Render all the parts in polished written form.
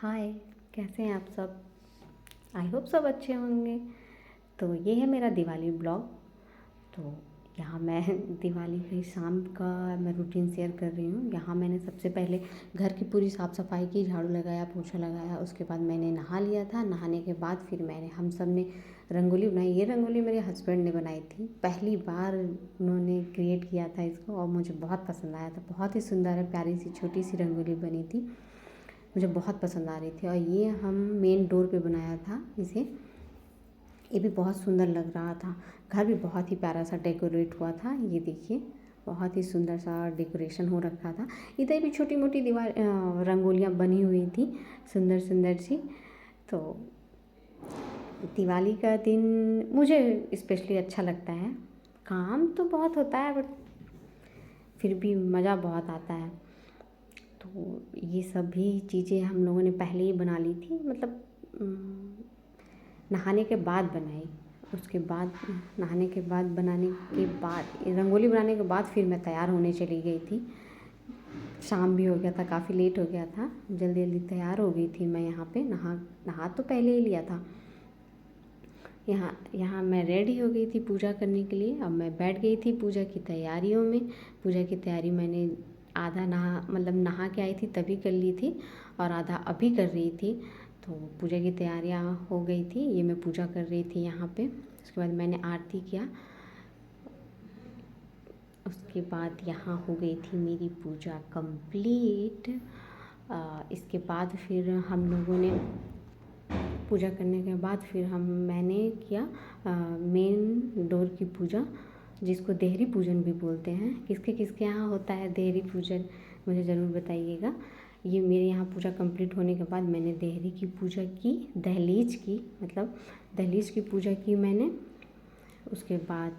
हाय, कैसे हैं आप सब? आई होप सब अच्छे होंगे। तो ये है मेरा दिवाली ब्लॉग। तो यहाँ मैं दिवाली की शाम का मैं रूटीन शेयर कर रही हूँ। यहाँ मैंने सबसे पहले घर की पूरी साफ़ सफाई की, झाड़ू लगाया, पोछा लगाया। उसके बाद मैंने नहा लिया था। नहाने के बाद फिर हम सब ने रंगोली बनाई। ये रंगोली मेरे हस्बैंड ने बनाई थी, पहली बार उन्होंने क्रिएट किया था इसको और मुझे बहुत पसंद आया था। बहुत ही सुंदर है, प्यारी सी छोटी सी रंगोली बनी थी, मुझे बहुत पसंद आ रही थी। और ये हम मेन डोर पे बनाया था इसे, ये भी बहुत सुंदर लग रहा था। घर भी बहुत ही प्यारा सा डेकोरेट हुआ था। ये देखिए, बहुत ही सुंदर सा डेकोरेशन हो रखा था। इधर भी छोटी मोटी दीवार रंगोलियाँ बनी हुई थी, सुंदर सुंदर सी। तो दिवाली का दिन मुझे स्पेशली अच्छा लगता है। काम तो बहुत होता है बट फिर भी मज़ा बहुत आता है। तो ये सभी चीज़ें हम लोगों ने पहले ही बना ली थी, मतलब नहाने के बाद बनाई। उसके बाद नहाने के बाद बनाने के बाद रंगोली बनाने के बाद फिर मैं तैयार होने चली गई थी। शाम भी हो गया था, काफ़ी लेट हो गया था, जल्दी जल्दी तैयार हो गई थी मैं। यहाँ पे नहा तो पहले ही लिया था। यहाँ मैं रेडी हो गई थी पूजा करने के लिए। अब मैं बैठ गई थी पूजा की तैयारियों में। पूजा की तैयारी मैंने आधा नहा के आई थी तभी कर ली थी, और आधा अभी कर रही थी। तो पूजा की तैयारियाँ हो गई थी, ये मैं पूजा कर रही थी यहाँ पे। उसके बाद मैंने आरती किया। उसके बाद यहाँ हो गई थी मेरी पूजा कंप्लीट। इसके बाद फिर हम लोगों ने पूजा करने के बाद फिर मैंने किया मेन डोर की पूजा, जिसको देहरी पूजन भी बोलते हैं। किसके किसके यहाँ होता है देहरी पूजन, मुझे ज़रूर बताइएगा। ये मेरे यहाँ पूजा कंप्लीट होने के बाद मैंने देहरी की पूजा की, दहलीज की, मतलब दहलीज की पूजा की मैंने। उसके बाद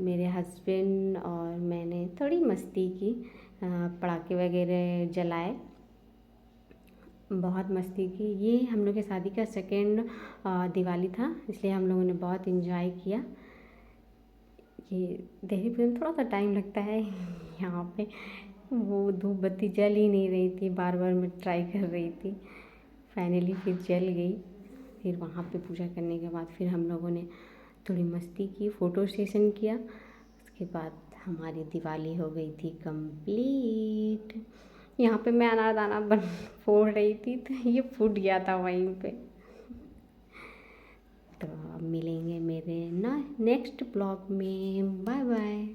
मेरे हस्बैंड और मैंने थोड़ी मस्ती की, पटाखे वगैरह जलाए, बहुत मस्ती की। ये हम लोग के शादी का सेकेंड दिवाली था, इसलिए हम लोगों ने बहुत इन्जॉय किया। ये देहरी पूजन थोड़ा सा टाइम लगता है यहाँ पे, वो धूप बत्ती जल ही नहीं रही थी, बार बार मैं ट्राई कर रही थी, फाइनली फिर जल गई। फिर वहाँ पे पूजा करने के बाद फिर हम लोगों ने थोड़ी मस्ती की, फ़ोटो सेशन किया। उसके बाद हमारी दिवाली हो गई थी कंप्लीट। यहाँ पे मैं अनारदाना फोड़ रही थी तो ये फूट गया था वहीं पे। तो अब मिलेंगे मेरे नेक्स्ट ब्लॉग में। Bye bye.